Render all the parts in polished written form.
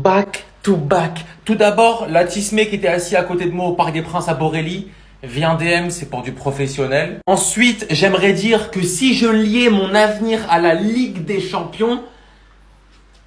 Back to back. Tout d'abord, la Tismé qui était assis à côté de moi au Parc des Princes à Borély. Viens DM, c'est pour du professionnel. Ensuite, j'aimerais dire que si je liais mon avenir à la Ligue des Champions,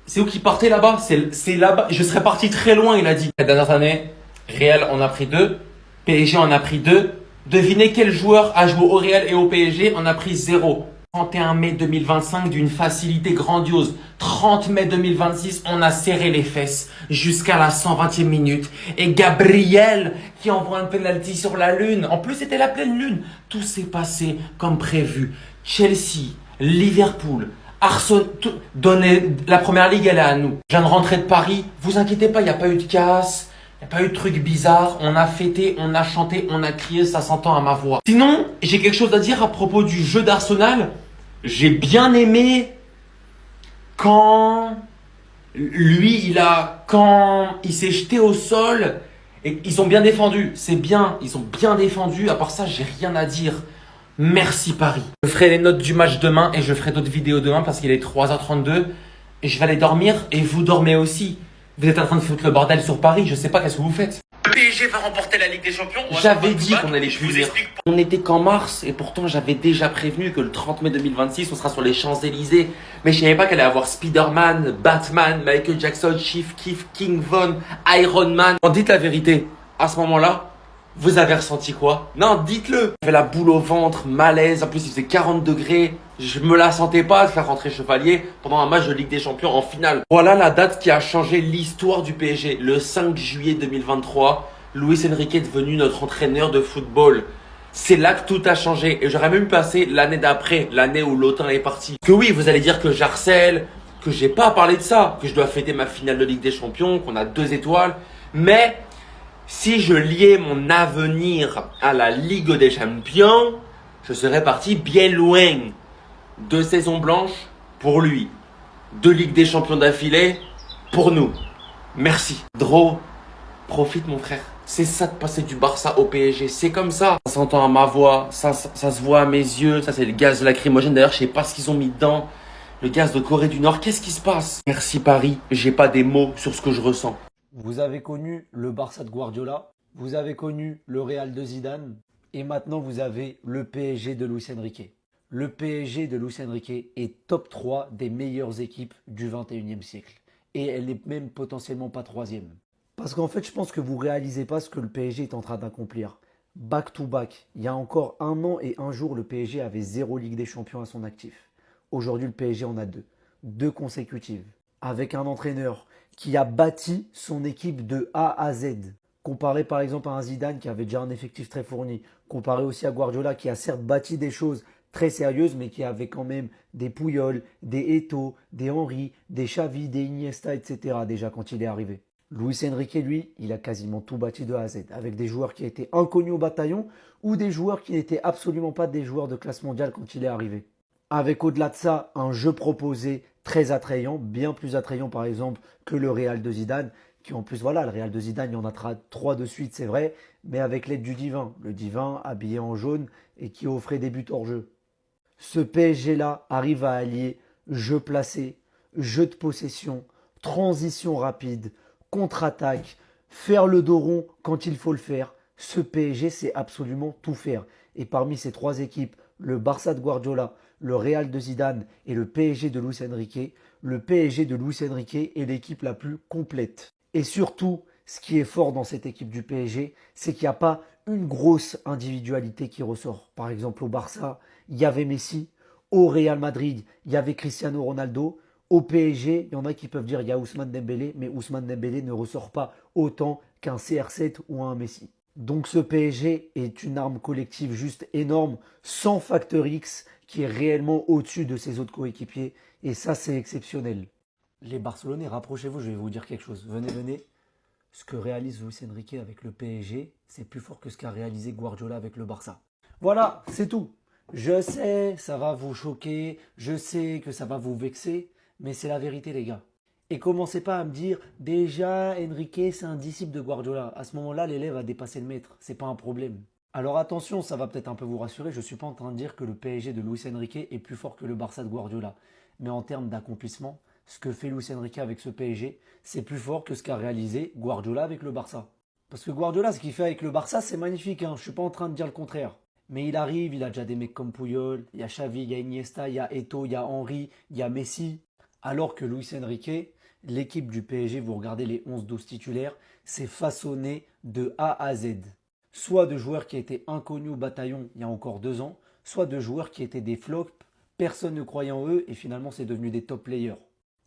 c'est où qu'il partait là-bas? C'est là-bas. Je serais parti très loin, il a dit. Les dernières années, Real en a pris 2. PSG en a pris 2. Devinez quel joueur a joué au Real et au PSG en a pris 0. 31 mai 2025 d'une facilité grandiose. 30 mai 2026, on a serré les fesses jusqu'à la 120e minute. Et Gabriel qui envoie un penalty sur la lune. En plus, c'était la pleine lune. Tout s'est passé comme prévu. Chelsea, Liverpool, Arsenal, la première ligue, elle est à nous. Je viens de rentrer de Paris. Vous inquiétez pas, il n'y a pas eu de casse. Il n'y a pas eu de trucs bizarres, on a fêté, on a chanté, on a crié, ça s'entend à ma voix. Sinon, j'ai quelque chose à dire à propos du jeu d'Arsenal. J'ai bien aimé quand quand il s'est jeté au sol et ils ont bien défendu. C'est bien, ils ont bien défendu. À part ça, j'ai rien à dire. Merci Paris. Je ferai les notes du match demain et je ferai d'autres vidéos demain parce qu'il est 3h32 et je vais aller dormir et vous dormez aussi. Vous êtes en train de foutre le bordel sur Paris, je sais pas qu'est-ce que vous faites. Le PSG va remporter la Ligue des Champions. J'avais dit qu'on allait punir. On était qu'en mars et pourtant j'avais déjà prévenu que le 30 mai 2026 on sera sur les Champs-Élysées. Mais je savais pas qu'elle allait avoir Spider-Man, Batman, Michael Jackson, Chief Keef, King Von, Iron Man. Dites la vérité, à ce moment-là, vous avez ressenti quoi? Non, dites-le. J'avais la boule au ventre, malaise, en plus il faisait 40 degrés. Je me la sentais pas de faire rentrer Chevalier pendant un match de Ligue des Champions en finale. Voilà la date qui a changé l'histoire du PSG. Le 5 juillet 2023, Luis Enrique est devenu notre entraîneur de football. C'est là que tout a changé. Et j'aurais même passé l'année d'après, l'année où l'OTAN est parti. Que oui, vous allez dire que j'harcèle, que j'ai pas à parler de ça, que je dois fêter ma finale de Ligue des Champions, qu'on a 2 étoiles. Mais si je liais mon avenir à la Ligue des Champions, je serais parti bien loin. 2 saisons blanches pour lui. 2 Ligues des Champions d'affilée pour nous. Merci. Dro, profite mon frère. C'est ça de passer du Barça au PSG. C'est comme ça. Ça s'entend à ma voix, ça se voit à mes yeux. Ça c'est le gaz lacrymogène. D'ailleurs, je sais pas ce qu'ils ont mis dedans. Le gaz de Corée du Nord. Qu'est-ce qui se passe? Merci Paris. J'ai pas des mots sur ce que je ressens. Vous avez connu le Barça de Guardiola, vous avez connu le Real de Zidane et maintenant vous avez le PSG de Luis Enrique. Le PSG de Luis Enrique est top 3 des meilleures équipes du 21e siècle. Et elle n'est même potentiellement pas 3e. Parce qu'en fait, je pense que vous ne réalisez pas ce que le PSG est en train d'accomplir. Back to back. Il y a encore 1 an et 1 jour, le PSG avait 0 Ligue des Champions à son actif. Aujourd'hui, le PSG en a 2. 2 consécutives. Avec un entraîneur qui a bâti son équipe de A à Z. Comparé par exemple à un Zidane qui avait déjà un effectif très fourni. Comparé aussi à Guardiola qui a certes bâti des choses très sérieuses mais qui avait quand même des Puyol, des Eto'o, des Henry, des Xavi, des Iniesta, etc. déjà quand il est arrivé. Luis Enrique, lui, il a quasiment tout bâti de A à Z. Avec des joueurs qui étaient inconnus au bataillon ou des joueurs qui n'étaient absolument pas des joueurs de classe mondiale quand il est arrivé. Avec au-delà de ça, un jeu proposé très attrayant, bien plus attrayant par exemple que le Real de Zidane, qui en plus, voilà, le Real de Zidane, il y en a 3 de suite, c'est vrai, mais avec l'aide du divin. Le divin habillé en jaune et qui offrait des buts hors jeu. Ce PSG-là arrive à allier jeu placé, jeu de possession, transition rapide, contre-attaque, faire le dos rond quand il faut le faire. Ce PSG sait absolument tout faire. Et parmi ces 3 équipes, le Barça de Guardiola, le Real de Zidane et le PSG de Luis Enrique, le PSG de Luis Enrique est l'équipe la plus complète. Et surtout, ce qui est fort dans cette équipe du PSG, c'est qu'il n'y a pas une grosse individualité qui ressort. Par exemple, au Barça, il y avait Messi. Au Real Madrid, il y avait Cristiano Ronaldo. Au PSG, il y en a qui peuvent dire il y a Ousmane Dembélé, mais Ousmane Dembélé ne ressort pas autant qu'un CR7 ou un Messi. Donc ce PSG est une arme collective juste énorme, sans facteur X, qui est réellement au-dessus de ses autres coéquipiers. Et ça, c'est exceptionnel. Les Barcelonais, rapprochez-vous, je vais vous dire quelque chose. Venez, venez. Ce que réalise Luis Enrique avec le PSG, c'est plus fort que ce qu'a réalisé Guardiola avec le Barça. Voilà, c'est tout. Je sais, ça va vous choquer, je sais que ça va vous vexer, mais c'est la vérité les gars. Et commencez pas à me dire, déjà Enrique c'est un disciple de Guardiola. À ce moment-là, l'élève a dépassé le maître, c'est pas un problème. Alors attention, ça va peut-être un peu vous rassurer, je ne suis pas en train de dire que le PSG de Luis Enrique est plus fort que le Barça de Guardiola. Mais en termes d'accomplissement, ce que fait Luis Enrique avec ce PSG, c'est plus fort que ce qu'a réalisé Guardiola avec le Barça. Parce que Guardiola, ce qu'il fait avec le Barça, c'est magnifique, hein. Je suis pas en train de dire le contraire. Mais il arrive, il a déjà des mecs comme Puyol, il y a Xavi, il y a Iniesta, il y a Eto'o, il y a Henry, il y a Messi. Alors que Luis Enrique, l'équipe du PSG, vous regardez les 11-12 titulaires, c'est façonné de A à Z. Soit de joueurs qui étaient inconnus au bataillon il y a encore 2 ans, soit de joueurs qui étaient des flops, personne ne croyait en eux et finalement c'est devenu des top players.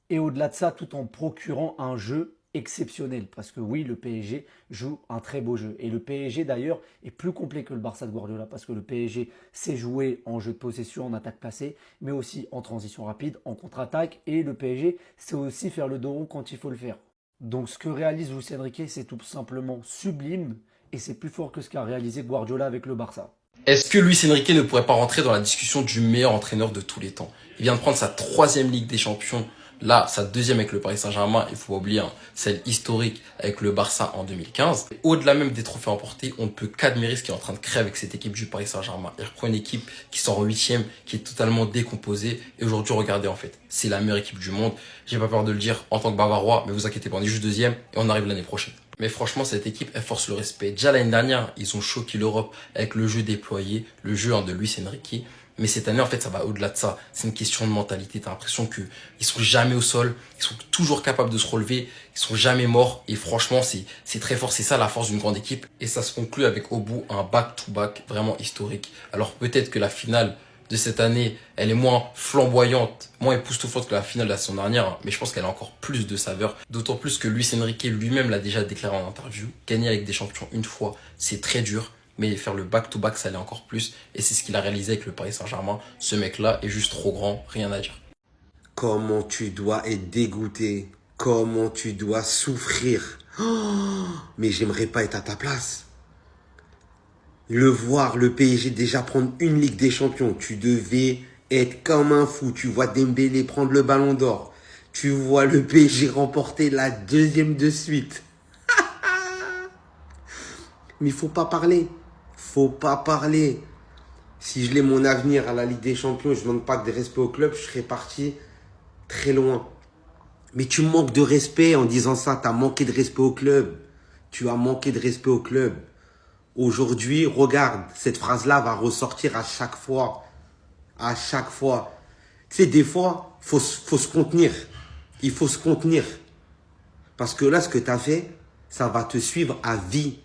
Et au-delà de ça, tout en procurant un jeu exceptionnel. Parce que oui, le PSG joue un très beau jeu. Et le PSG d'ailleurs est plus complet que le Barça de Guardiola. Parce que le PSG sait jouer en jeu de possession, en attaque placée, mais aussi en transition rapide, en contre-attaque. Et le PSG sait aussi faire le dos rond quand il faut le faire. Donc ce que réalise Luis Enrique, c'est tout simplement sublime. Et c'est plus fort que ce qu'a réalisé Guardiola avec le Barça. Est-ce que Luis Enrique ne pourrait pas rentrer dans la discussion du meilleur entraîneur de tous les temps? Il vient de prendre sa 3e Ligue des Champions. Là, sa 2e avec le Paris Saint-Germain, il faut pas oublier celle historique avec le Barça en 2015. Au-delà même des trophées emportés, on ne peut qu'admirer ce qu'il est en train de créer avec cette équipe du Paris Saint-Germain. Il reprend une équipe qui sort en 8e, qui est totalement décomposée. Et aujourd'hui, regardez en fait, c'est la meilleure équipe du monde. J'ai pas peur de le dire en tant que Bavarois, mais vous inquiétez pas, on est juste 2e et on arrive l'année prochaine. Mais franchement, cette équipe, elle force le respect. Déjà l'année dernière, ils ont choqué l'Europe avec le jeu déployé, le jeu de Luis Enrique. Mais cette année, en fait, ça va au-delà de ça. C'est une question de mentalité. T'as l'impression qu'ils sont jamais au sol. Ils sont toujours capables de se relever. Ils sont jamais morts. Et franchement, c'est très fort. C'est ça la force d'une grande équipe. Et ça se conclut avec au bout un back-to-back vraiment historique. Alors peut-être que la finale de cette année, elle est moins flamboyante, moins époustouflante que la finale de la saison dernière. Mais je pense qu'elle a encore plus de saveur. D'autant plus que Luis Enrique lui-même l'a déjà déclaré en interview. Gagner avec des champions une fois, c'est très dur. Mais faire le back-to-back, ça l'est encore plus. Et c'est ce qu'il a réalisé avec le Paris Saint-Germain. Ce mec-là est juste trop grand, rien à dire. Comment tu dois être dégoûté. Comment tu dois souffrir. Oh, mais j'aimerais pas être à ta place. Le voir, le PSG déjà prendre une Ligue des Champions. Tu devais être comme un fou. Tu vois Dembélé prendre le ballon d'or. Tu vois le PSG remporter la 2e de suite. Mais il faut pas parler. Faut pas parler. Si je l'ai mon avenir à la Ligue des Champions, je ne demande pas de respect au club, je serais parti très loin. Mais tu manques de respect en disant ça. Tu as manqué de respect au club. Tu as manqué de respect au club. Aujourd'hui, regarde, cette phrase-là va ressortir à chaque fois. À chaque fois. Tu sais, des fois, faut se contenir. Il faut se contenir. Parce que là, ce que tu as fait, ça va te suivre à vie.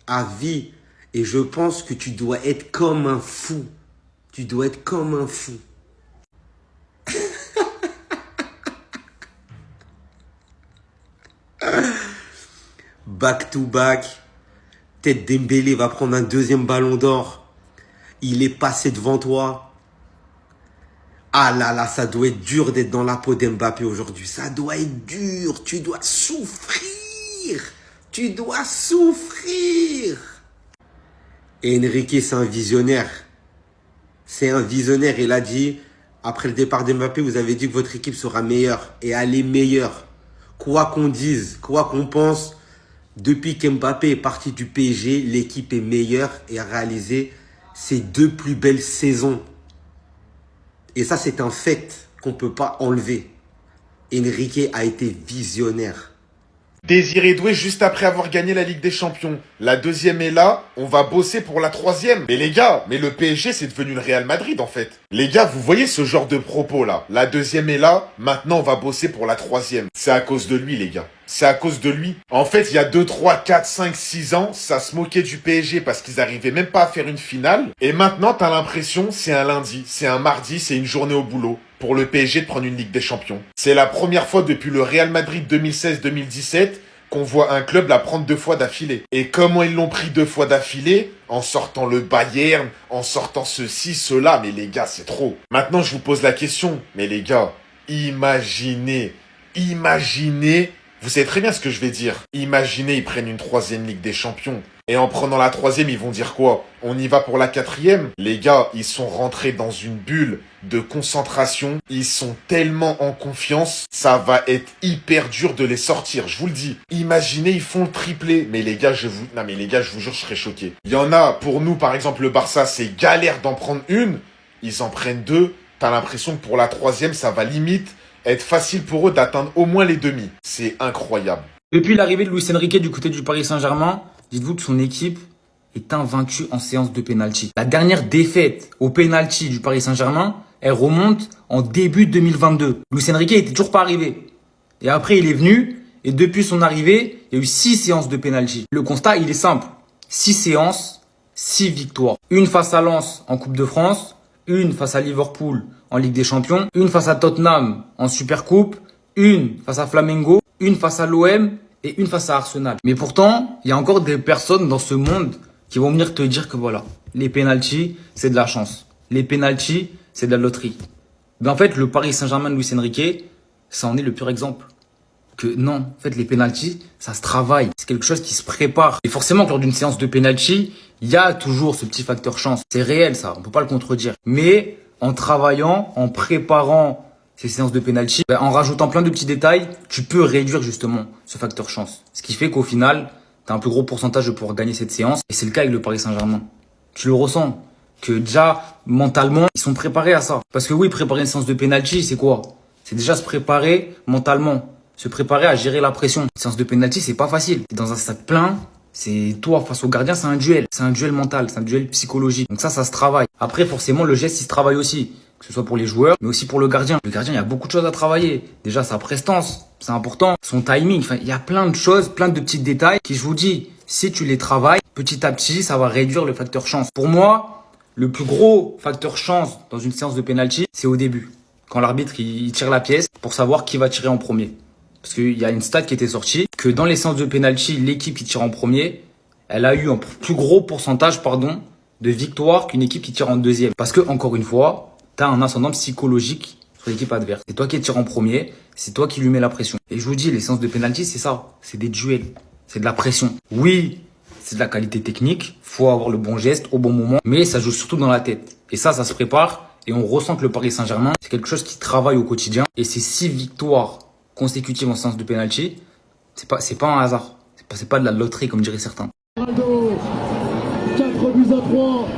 À vie. Et je pense que tu dois être comme un fou. Tu dois être comme un fou. Back to back. Peut-être Dembélé va prendre un 2e ballon d'or. Il est passé devant toi. Ah là là, ça doit être dur d'être dans la peau d'Mbappé aujourd'hui. Ça doit être dur. Tu dois souffrir. Tu dois souffrir. Et Enrique, c'est un visionnaire. C'est un visionnaire. Il a dit, après le départ d'Mbappé, vous avez dit que votre équipe sera meilleure. Et elle est meilleure. Quoi qu'on dise, quoi qu'on pense, depuis qu'Mbappé est parti du PSG, l'équipe est meilleure et a réalisé ses 2 plus belles saisons. Et ça, c'est un fait qu'on ne peut pas enlever. Enrique a été visionnaire. Désiré Doué juste après avoir gagné la Ligue des Champions. La 2e est là, on va bosser pour la 3e. Mais les gars, mais le PSG c'est devenu le Real Madrid en fait. Les gars, vous voyez ce genre de propos là. La 2e est là, maintenant on va bosser pour la 3e. C'est à cause de lui les gars. C'est à cause de lui. En fait, il y a 2, 3, 4, 5, 6 ans, ça se moquait du PSG parce qu'ils arrivaient même pas à faire une finale. Et maintenant, t'as l'impression, c'est un lundi, c'est un mardi, c'est une journée au boulot pour le PSG de prendre une Ligue des Champions. C'est la première fois depuis le Real Madrid 2016-2017 qu'on voit un club la prendre 2 fois d'affilée. Et comment ils l'ont pris 2 fois d'affilée? En sortant le Bayern, en sortant ceci, cela. Mais les gars, c'est trop. Maintenant, je vous pose la question. Mais les gars, imaginez, vous savez très bien ce que je vais dire. Imaginez, ils prennent une 3e Ligue des Champions. Et en prenant la 3e, ils vont dire quoi? On y va pour la 4e? Les gars, ils sont rentrés dans une bulle de concentration. Ils sont tellement en confiance. Ça va être hyper dur de les sortir. Je vous le dis. Imaginez, ils font le triplé. Mais les gars, je vous jure, je serais choqué. Il y en a, pour nous, par exemple, le Barça, c'est galère d'en prendre une. Ils en prennent 2. T'as l'impression que pour la 3e, ça va limite être facile pour eux d'atteindre au moins les demi. C'est incroyable. Depuis l'arrivée de Luis Enrique du côté du Paris Saint-Germain, dites-vous que son équipe est invaincue en séance de pénalty. La dernière défaite au pénalty du Paris Saint-Germain, elle remonte en début 2022. Luis Enrique n'était toujours pas arrivé. Et après, il est venu, et depuis son arrivée, il y a eu 6 séances de pénalty. Le constat, il est simple. 6 séances, 6 victoires. Une face à Lens en Coupe de France, une face à Liverpool en Ligue des Champions, une face à Tottenham en Supercoupe, une face à Flamengo, une face à l'OM et une face à Arsenal. Mais pourtant, il y a encore des personnes dans ce monde qui vont venir te dire que voilà, les pénaltys, c'est de la chance. Les pénaltys, c'est de la loterie. Mais en fait, le Paris Saint-Germain de Luis Enrique, ça en est le pur exemple. Que non, en fait, les pénaltys, ça se travaille. C'est quelque chose qui se prépare. Et forcément, lors d'une séance de pénalty, il y a toujours ce petit facteur chance. C'est réel, ça. On peut pas le contredire. Mais en travaillant, en préparant ces séances de pénalty, en rajoutant plein de petits détails, tu peux réduire justement ce facteur chance. Ce qui fait qu'au final, tu as un plus gros pourcentage de pouvoir gagner cette séance. Et c'est le cas avec le Paris Saint-Germain. Tu le ressens. Que déjà, mentalement, ils sont préparés à ça. Parce que oui, préparer une séance de pénalty, c'est quoi? C'est déjà se préparer mentalement. Se préparer à gérer la pression. Une séance de pénalty, c'est pas facile. T'es dans un stade plein. C'est toi face au gardien, c'est un duel. C'est un duel mental, c'est un duel psychologique. Donc ça se travaille. Après, forcément, le geste, il se travaille aussi. Que ce soit pour les joueurs, mais aussi pour le gardien. Le gardien, il y a beaucoup de choses à travailler. Déjà, sa prestance, c'est important. Son timing, enfin, il y a plein de choses, plein de petits détails qui, je vous dis, si tu les travailles, petit à petit, ça va réduire le facteur chance. Pour moi, le plus gros facteur chance dans une séance de penalty, c'est au début. Quand l'arbitre, il tire la pièce pour savoir qui va tirer en premier. Parce qu'il y a une stat qui était sortie, que dans les séances de penalty, l'équipe qui tire en premier, elle a eu un plus gros pourcentage, de victoire qu'une équipe qui tire en deuxième. Parce que, encore une fois, tu as un ascendant psychologique sur l'équipe adverse. C'est toi qui tire en premier, c'est toi qui lui mets la pression. Et je vous dis, les séances de penalty, c'est ça. C'est des duels. C'est de la pression. Oui, c'est de la qualité technique. Faut avoir le bon geste au bon moment. Mais ça joue surtout dans la tête. Et ça se prépare. Et on ressent que le Paris Saint-Germain, c'est quelque chose qui travaille au quotidien. Et ces 6 victoires consécutives en séance de penalty, c'est pas un hasard. C'est pas de la loterie, comme diraient certains. 4 buts à 3.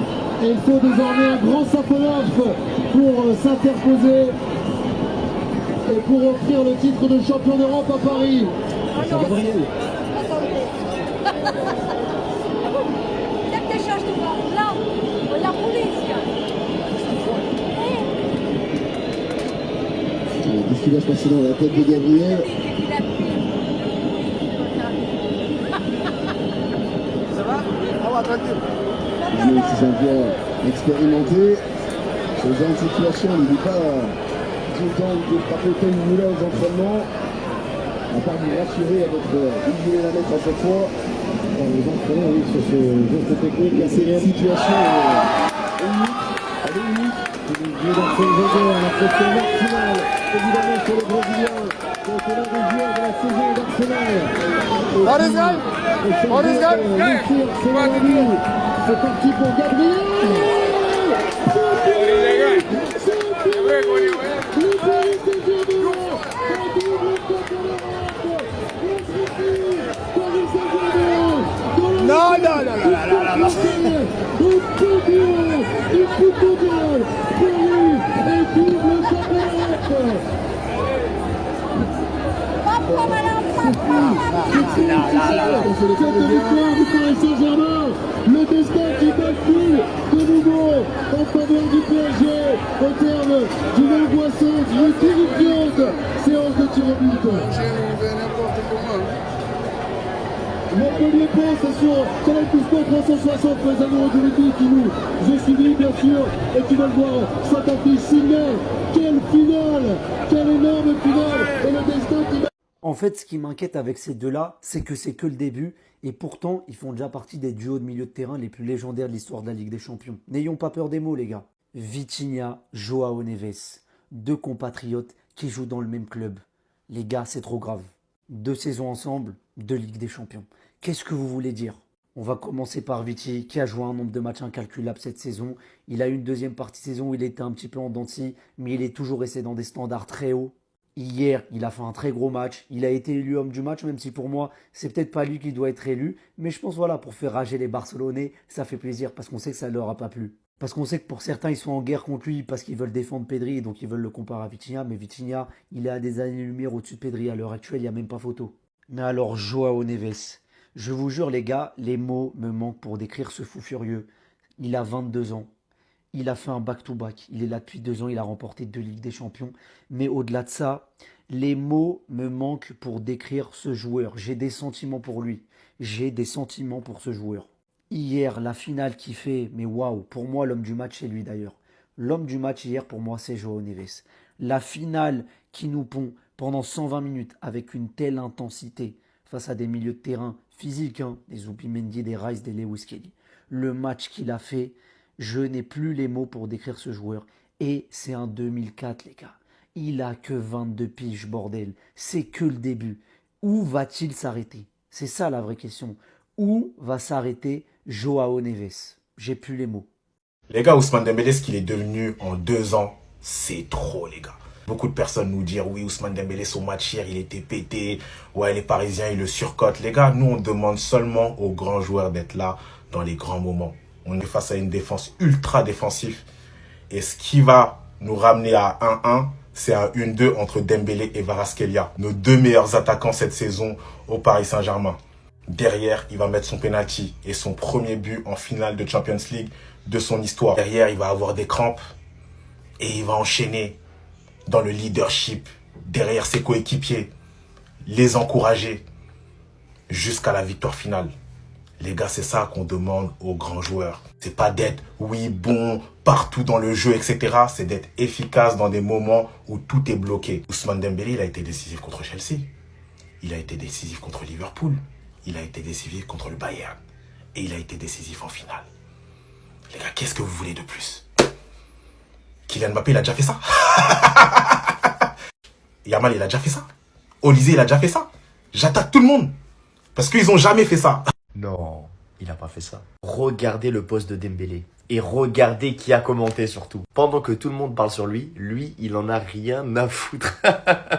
Et il faut désormais un grand Saponov pour s'interposer et pour offrir le titre de champion d'Europe à Paris. Qu'est-ce qui va se passer dans la tête de Gabriel? Ça va? Ah ouais, tranquille. C'est un joueur expérimenté. Ce genre de situation, il n'oublie pas tout le temps de frapper comme il voulait aux entraînements. À part vous rassurer avec où vous voulez la mettre à chaque fois. Les entraîneurs, oui, sur ce geste technique, c'est une situation unique. Elle est unique. Il dans ce jeu à la pression maximale, évidemment sur le Brésilien, qui est l'un des joueurs de la saison d'Arsenal. C'est parti pour Gabriel. Le destin qui bascule de nouveau en faveur du PSG au terme d'une angoissante, d'une terrifiante séance de tir au but. Montpellier pense sur Canal Plus Sport 360 pour les amoureux du rugby qui nous ont suivis bien sûr et qui veulent voir cette affiche signée. Quelle finale, quelle énorme finale et le destin qui... En fait, ce qui m'inquiète avec ces deux-là, c'est que c'est que le début. Et pourtant, ils font déjà partie des duos de milieu de terrain les plus légendaires de l'histoire de la Ligue des Champions. N'ayons pas peur des mots, les gars. Vitinha, Joao Neves. 2 compatriotes qui jouent dans le même club. Les gars, c'est trop grave. 2 saisons ensemble, 2 Ligues des Champions. Qu'est-ce que vous voulez dire? On va commencer par Viti, qui a joué un nombre de matchs incalculable cette saison. Il a eu une deuxième partie de saison où il était un petit peu en dents de scie, mais il est toujours resté dans des standards très hauts. Hier, il a fait un très gros match. Il a été élu homme du match, même si pour moi, c'est peut-être pas lui qui doit être élu. Mais je pense, voilà, pour faire rager les Barcelonais, ça fait plaisir parce qu'on sait que ça ne leur a pas plu. Parce qu'on sait que pour certains, ils sont en guerre contre lui parce qu'ils veulent défendre Pedri et donc ils veulent le comparer à Vitinha. Mais Vitinha, il est à des années-lumière au-dessus de Pedri. À l'heure actuelle, il n'y a même pas photo. Mais alors, Joao Neves, je vous jure les gars, les mots me manquent pour décrire ce fou furieux. Il a 22 ans. Il a fait un back-to-back. Il est là depuis 2 ans. Il a remporté 2 Ligues des Champions. Mais au-delà de ça, les mots me manquent pour décrire ce joueur. J'ai des sentiments pour lui. J'ai des sentiments pour ce joueur. Hier, la finale qui fait, mais waouh, pour moi, l'homme du match, c'est lui d'ailleurs. L'homme du match hier, pour moi, c'est Joao Neves. La finale qui nous pond pendant 120 minutes avec une telle intensité face à des milieux de terrain physiques, des Zubimendi, des Rice, des Lewis Kelly. Le match qu'il a fait, je n'ai plus les mots pour décrire ce joueur. Et c'est un 2004, les gars. Il a que 22 piges, bordel. C'est que le début. Où va-t-il s'arrêter? C'est ça la vraie question. Où va s'arrêter Joao Neves? J'ai plus les mots. Les gars, Ousmane Dembélé, ce qu'il est devenu en 2 ans, c'est trop, les gars. Beaucoup de personnes nous disent, oui, Ousmane Dembélé, son match hier, il était pété. Ouais, les Parisiens, ils le surcotent. Les gars, nous, on demande seulement aux grands joueurs d'être là dans les grands moments. On est face à une défense ultra défensive. Et ce qui va nous ramener à 1-1, c'est un 1-2 entre Dembélé et Kvaratskhelia. Nos 2 meilleurs attaquants cette saison au Paris Saint-Germain. Derrière, il va mettre son penalty et son premier but en finale de Champions League de son histoire. Derrière, il va avoir des crampes et il va enchaîner dans le leadership derrière ses coéquipiers, les encourager jusqu'à la victoire finale. Les gars, c'est ça qu'on demande aux grands joueurs. C'est pas d'être, oui, bon, partout dans le jeu, etc. C'est d'être efficace dans des moments où tout est bloqué. Ousmane Dembélé, il a été décisif contre Chelsea. Il a été décisif contre Liverpool. Il a été décisif contre le Bayern. Et il a été décisif en finale. Les gars, qu'est-ce que vous voulez de plus? Kylian Mbappé, il a déjà fait ça. Yamal, il a déjà fait ça. Olysée, il a déjà fait ça. J'attaque tout le monde. Parce qu'ils n'ont jamais fait ça. Non, il n'a pas fait ça. Regardez le post de Dembélé. Et regardez qui a commenté surtout. Pendant que tout le monde parle sur lui, il en a rien à foutre.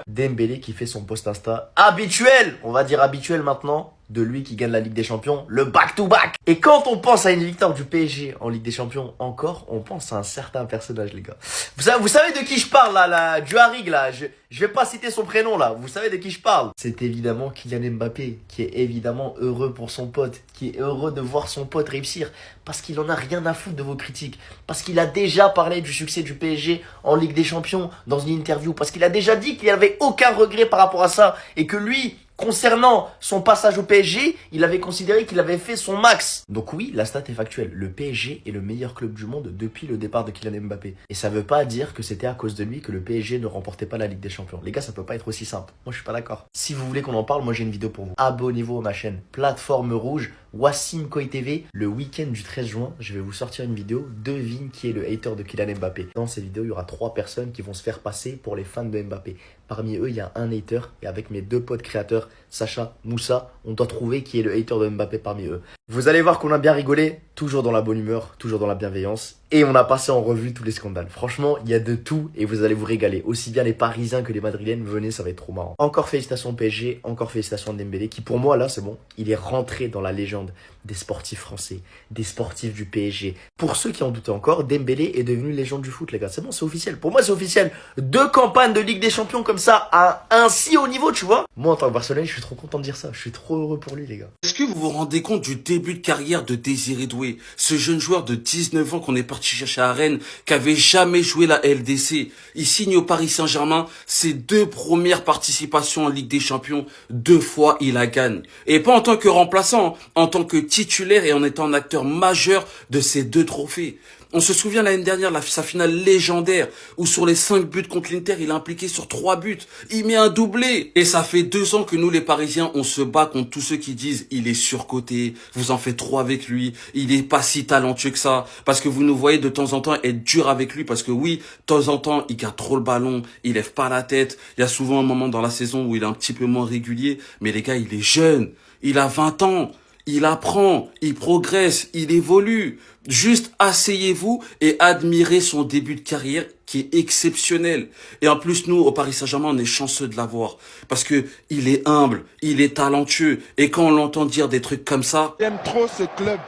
Dembélé qui fait son post Insta habituel, on va dire habituel maintenant, de lui qui gagne la Ligue des Champions, le back-to-back. Et quand on pense à une victoire du PSG en Ligue des Champions encore, on pense à un certain personnage, les gars. Vous savez de qui je parle là, du Harig là, je vais pas citer son prénom là, vous savez de qui je parle. C'est évidemment Kylian Mbappé, qui est évidemment heureux pour son pote, qui est heureux de voir son pote réussir, parce qu'il en a rien à foutre de vos critiques, parce qu'il a déjà parlé du succès du PSG en Ligue des Champions dans une interview, parce qu'il a déjà dit qu'il n'y avait aucun regret par rapport à ça, et que lui, concernant son passage au PSG, il avait considéré qu'il avait fait son max. Donc oui, la stat est factuelle. Le PSG est le meilleur club du monde depuis le départ de Kylian Mbappé. Et ça veut pas dire que c'était à cause de lui que le PSG ne remportait pas la Ligue des Champions. Les gars, ça peut pas être aussi simple. Moi, je suis pas d'accord. Si vous voulez qu'on en parle, moi j'ai une vidéo pour vous. Abonnez-vous à ma chaîne. Plateforme rouge, Wassim Koy TV. Le week-end du 13 juin, je vais vous sortir une vidéo. Devine qui est le hater de Kylian Mbappé. Dans cette vidéo, il y aura 3 personnes qui vont se faire passer pour les fans de Mbappé. Parmi eux, il y a un hater. Et avec mes 2 potes créateurs, Sacha, Moussa, on doit trouver qui est le hater de Mbappé parmi eux. Vous allez voir qu'on a bien rigolé, toujours dans la bonne humeur, toujours dans la bienveillance. Et on a passé en revue tous les scandales. Franchement, il y a de tout et vous allez vous régaler. Aussi bien les Parisiens que les Madrilènes, venez, ça va être trop marrant. Encore félicitations au PSG, encore félicitations à Dembélé, qui pour moi, là, c'est bon, il est rentré dans la légende des sportifs français, des sportifs du PSG. Pour ceux qui en doutaient encore, Dembélé est devenu légende du foot, les gars. C'est bon, c'est officiel. Pour moi, c'est officiel. 2 campagnes de Ligue des Champions comme ça, à un si haut niveau, tu vois. Moi, en tant que Barcelonais, je suis trop content de dire ça. Je suis trop heureux pour lui, les gars. Est-ce que vous vous rendez compte du début de carrière de Désiré Doué, ce jeune joueur de 19 ans qu'on est parti chercher à Rennes, qui avait jamais joué la LDC? Il signe au Paris Saint-Germain, ses 2 premières participations en Ligue des Champions, 2 fois il la gagne. Et pas en tant que remplaçant, en tant que titulaire et en étant un acteur majeur de ces 2 trophées. On se souvient l'année dernière, sa finale légendaire, où sur les 5 buts contre l'Inter, il est impliqué sur 3 buts. Il met un doublé. Et ça fait 2 ans que nous, les Parisiens, on se bat contre tous ceux qui disent il est surcoté, vous en faites trop avec lui, il est pas si talentueux que ça. Parce que vous nous voyez de temps en temps être dur avec lui, parce que oui, de temps en temps, il garde trop le ballon, il lève pas la tête. Il y a souvent un moment dans la saison où il est un petit peu moins régulier. Mais les gars, il est jeune, il a 20 ans. Il apprend, il progresse, il évolue. Juste asseyez-vous et admirez son début de carrière qui est exceptionnel. Et en plus, nous, au Paris Saint-Germain, on est chanceux de l'avoir. Parce que il est humble, il est talentueux. Et quand on l'entend dire des trucs comme ça... J'aime trop ce club.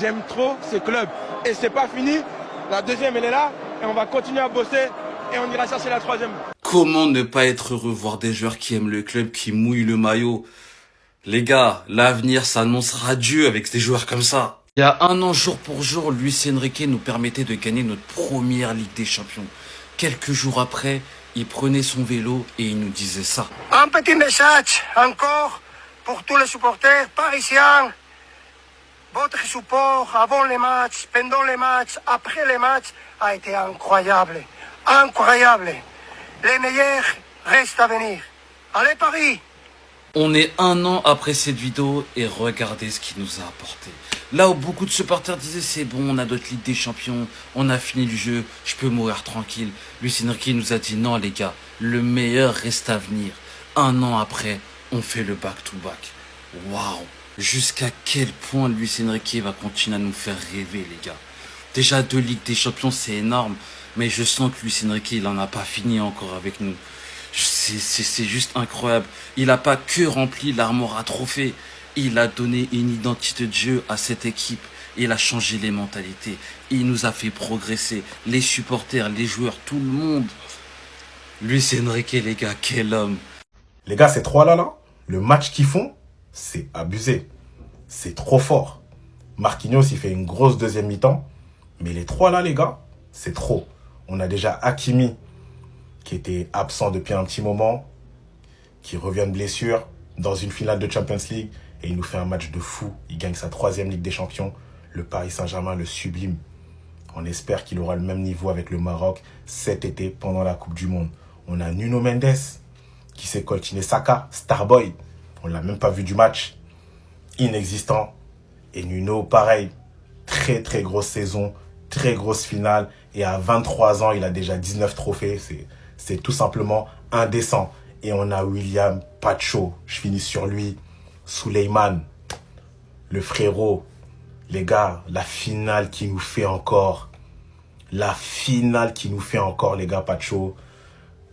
J'aime trop ce club. Et c'est pas fini La deuxième, elle est là, et on va continuer à bosser, et on ira chercher la troisième. Comment ne pas être heureux voir des joueurs qui aiment le club, qui mouillent le maillot? Les gars, l'avenir s'annonce radieux avec des joueurs comme ça. Il y a un an, jour pour jour, Luis Enrique nous permettait de gagner notre première Ligue des Champions. Quelques jours après, il prenait son vélo et il nous disait ça. Un petit message encore pour tous les supporters parisiens. Votre support avant les matchs, pendant les matchs, après les matchs a été incroyable. Incroyable. Les meilleurs restent à venir. Allez Paris! On est un an après cette vidéo et regardez ce qu'il nous a apporté. Là où beaucoup de supporters disaient c'est bon, on a notre Ligue des Champions, on a fini le jeu, je peux mourir tranquille. Luis Enrique nous a dit non les gars, le meilleur reste à venir. Un an après, on fait le back-to-back. Waouh! Jusqu'à quel point Luis Enrique va continuer à nous faire rêver les gars. Déjà 2 Ligues des Champions c'est énorme, mais je sens que Luis Enrique il en a pas fini encore avec nous. C'est juste incroyable. Il n'a pas que rempli l'armoire à trophées. Il a donné une identité de jeu à cette équipe. Il a changé les mentalités. Il nous a fait progresser. Les supporters, les joueurs, tout le monde. Luis Enrique, les gars, quel homme. Les gars, ces trois-là, le match qu'ils font, c'est abusé. C'est trop fort. Marquinhos, il fait une grosse deuxième mi-temps. Mais les trois là, les gars, c'est trop. On a déjà Hakimi, qui était absent depuis un petit moment, qui revient de blessure dans une finale de Champions League, et il nous fait un match de fou. Il gagne sa 3e Ligue des Champions. Le Paris Saint-Germain le sublime. On espère qu'il aura le même niveau avec le Maroc cet été pendant la Coupe du Monde. On a Nuno Mendes, qui s'est coltiné Saka, Starboy. On l'a même pas vu du match. Inexistant. Et Nuno, pareil. Très très grosse saison, très grosse finale. Et à 23 ans, il a déjà 19 trophées. C'est tout simplement indécent. Et on a William Pacho. Je finis sur lui. Souleymane, le frérot. Les gars, la finale qui nous fait encore. La finale qui nous fait encore, les gars, Pacho.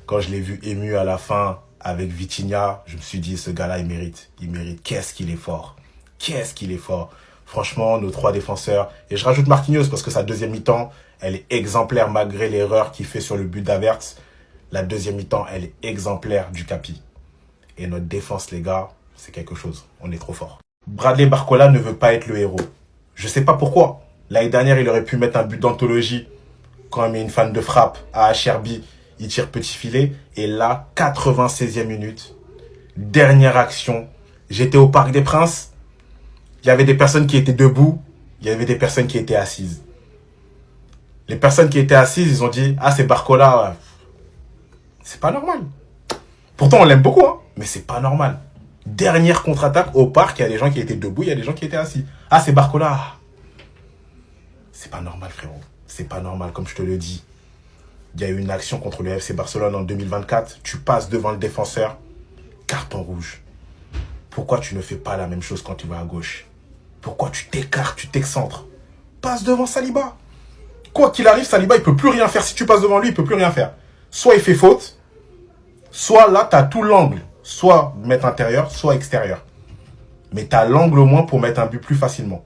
Quand je l'ai vu ému à la fin avec Vitinha, je me suis dit, ce gars-là, il mérite. Il mérite. Qu'est-ce qu'il est fort. Qu'est-ce qu'il est fort. Franchement, nos 3 défenseurs. Et je rajoute Marquinhos parce que sa deuxième mi-temps, elle est exemplaire malgré l'erreur qu'il fait sur le but d'Havertz. La deuxième mi-temps, elle est exemplaire du Capi. Et notre défense, les gars, c'est quelque chose. On est trop fort. Bradley Barcola ne veut pas être le héros. Je sais pas pourquoi. L'année dernière, il aurait pu mettre un but d'anthologie. Quand il met une fan de frappe à HRB, il tire petit filet. Et là, 96e minute, dernière action. J'étais au Parc des Princes. Il y avait des personnes qui étaient debout. Il y avait des personnes qui étaient assises. Les personnes qui étaient assises, ils ont dit « Ah, c'est Barcola. » C'est pas normal. Pourtant, on l'aime beaucoup, hein, mais c'est pas normal. Dernière contre-attaque au parc, il y a des gens qui étaient debout, il y a des gens qui étaient assis. Ah, c'est Barcola. C'est pas normal, frérot. C'est pas normal, comme je te le dis. Il y a eu une action contre le FC Barcelone en 2024. Tu passes devant le défenseur. Carton rouge. Pourquoi tu ne fais pas la même chose quand tu vas à gauche? Pourquoi tu t'écartes, tu t'excentres? Passe devant Saliba. Quoi qu'il arrive, Saliba, il peut plus rien faire. Si tu passes devant lui, il peut plus rien faire. Soit il fait faute, soit là, tu as tout l'angle. Soit mettre intérieur, soit extérieur. Mais tu as l'angle au moins pour mettre un but plus facilement.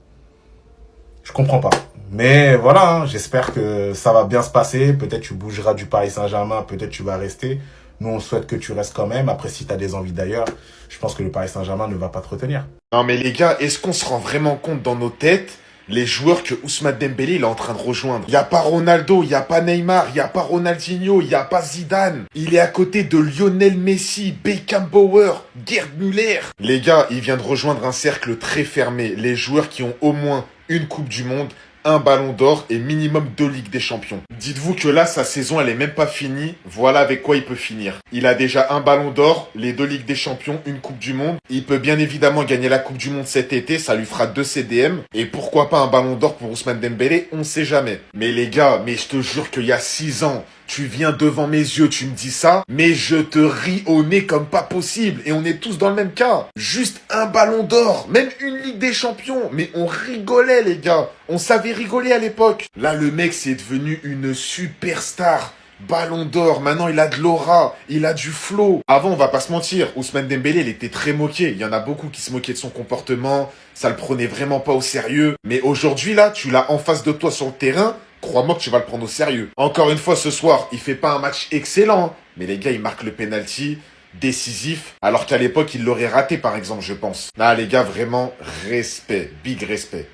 Je comprends pas. Mais voilà, hein, j'espère que ça va bien se passer. Peut-être tu bougeras du Paris Saint-Germain, peut-être tu vas rester. Nous, on souhaite que tu restes quand même. Après, si tu as des envies d'ailleurs, je pense que le Paris Saint-Germain ne va pas te retenir. Non mais les gars, est-ce qu'on se rend vraiment compte dans nos têtes les joueurs que Ousmane Dembélé il est en train de rejoindre? Il n'y a pas Ronaldo, il n'y a pas Neymar, il n'y a pas Ronaldinho, il n'y a pas Zidane. Il est à côté de Lionel Messi, Beckenbauer, Gerd Müller. Les gars, il vient de rejoindre un cercle très fermé. Les joueurs qui ont au moins une Coupe du Monde, un ballon d'or et minimum 2 Ligues des Champions. Dites-vous que là, sa saison, elle est même pas finie. Voilà avec quoi il peut finir. Il a déjà un ballon d'or, les 2 Ligues des Champions, une Coupe du Monde. Il peut bien évidemment gagner la Coupe du Monde cet été, ça lui fera 2 CDM. Et pourquoi pas un ballon d'or pour Ousmane Dembélé, on sait jamais. Mais les gars, mais je te jure qu'il y a 6 ans, tu viens devant mes yeux, tu me dis ça, mais je te ris au nez comme pas possible. Et on est tous dans le même cas. Juste un ballon d'or, même une Ligue des Champions. Mais on rigolait, les gars. On savait rigoler à l'époque. Là, le mec, c'est devenu une superstar. Ballon d'or, maintenant il a de l'aura, il a du flow. Avant, on va pas se mentir, Ousmane Dembélé, il était très moqué. Il y en a beaucoup qui se moquaient de son comportement, ça le prenait vraiment pas au sérieux. Mais aujourd'hui, là, tu l'as en face de toi sur le terrain, crois-moi que tu vas le prendre au sérieux. Encore une fois, ce soir, il fait pas un match excellent, mais les gars, il marque le penalty décisif, alors qu'à l'époque, il l'aurait raté, par exemple, je pense. Là, les gars, vraiment, respect, big respect.